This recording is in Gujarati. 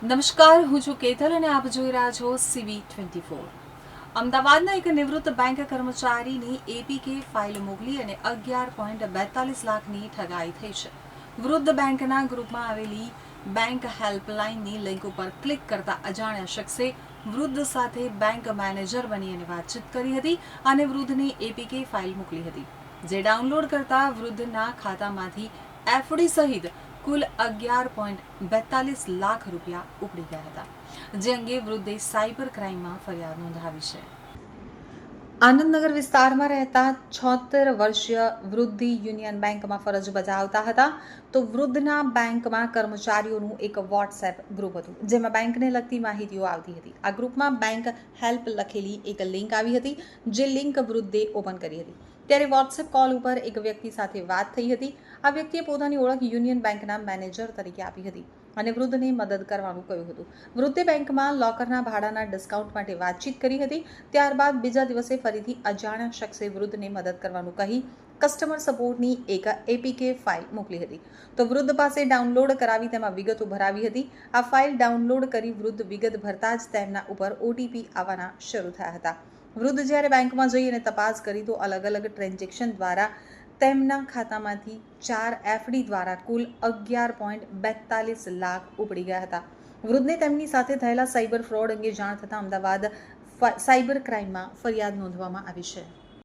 નમસ્કાર, હું છું કેતલ અને આપ જોઈ રહ્યા છો CV24. અમદાવાદના એક નિવૃત્ત બેંક કર્મચારીની એપીકે ફાઇલ મોકલી અને 11.42 લાખની ઠગાઈ થઈ છે. વૃદ્ધ બેંકના ગ્રુપમાં આવેલી બેંક હેલ્પલાઇનની લિંક ઉપર ક્લિક કરતા અજાણ્યા શખ્સે વૃદ્ધ સાથે બેંક મેનેજર બની અને વાતચીત કરી હતી અને વૃદ્ધને એપીકે ફાઇલ મોકલી હતી, જે ડાઉનલોડ કરતા વૃદ્ધના ખાતામાંથી એફડી સહિત કુલ 11.42 લાખ રૂપિયા ઉપડી ગયા હતા, જે અંગે વૃદ્ધે સાયબર ક્રાઇમમાં ફરિયાદ નોંધાવી છે. આનંદનગર વિસ્તારમાં રહેતા 76 વર્ષીય વૃદ્ધિ યુનિયન બેંકમાં ફરજ બજાવતા હતા. તો વૃદ્ધના બેંકમાં કર્મચારીઓનું એક વોટ્સએપ ગ્રુપ હતું, જેમાં બેંકને લગતી માહિતીઓ આવતી હતી. આ ગ્રુપમાં બેંક હેલ્પ લખેલી એક લિંક આવી હતી, જે લિંક વૃદ્ધે ઓપન કરી હતી. ત્યારે વોટ્સએપ કોલ ઉપર એક વ્યક્તિ સાથે વાત થઈ હતી. આ વ્યક્તિએ પોતાની ઓળખ યુનિયન બેંકના મેનેજર તરીકે આપી હતી અને વૃદ્ધને મદદ કરવાનું કહ્યું હતું. વૃદ્ધે બેંકમાં લોકરના ભાડાના ડિસ્કાઉન્ટ માટે વાતચીત કરી હતી. ત્યારબાદ બીજા દિવસે ફરીથી અજાણ્યા શખ્સે વૃદ્ધને મદદ કરવાનું કહી કસ્ટમર સપોર્ટની એક એપીકે ફાઇલ મોકલી હતી. તો વૃદ્ધ પાસે ડાઉનલોડ કરાવી તેમાં વિગતો ભરાવી હતી. આ ફાઇલ ડાઉનલોડ કરી વૃદ્ધ વિગત ભરતા જ તેમના ઉપર ઓટીપી આવવાના શરૂ થયા હતા. વૃદ્ધ જ્યારે બેંકમાં જઈ અને તપાસ કરી તો અલગ અલગ ટ્રાન્ઝેક્શન દ્વારા તેમના ખાતામાંથી 4 એફડી દ્વારા કુલ 11.42 લાખ ઉપડી ગયા હતા. વૃદ્ધને તેમની સાથે થયેલા સાયબર ફ્રોડ અંગે જાણ થતાં અમદાવાદ સાયબર ક્રાઇમમાં ફરિયાદ નોંધવામાં આવી છે.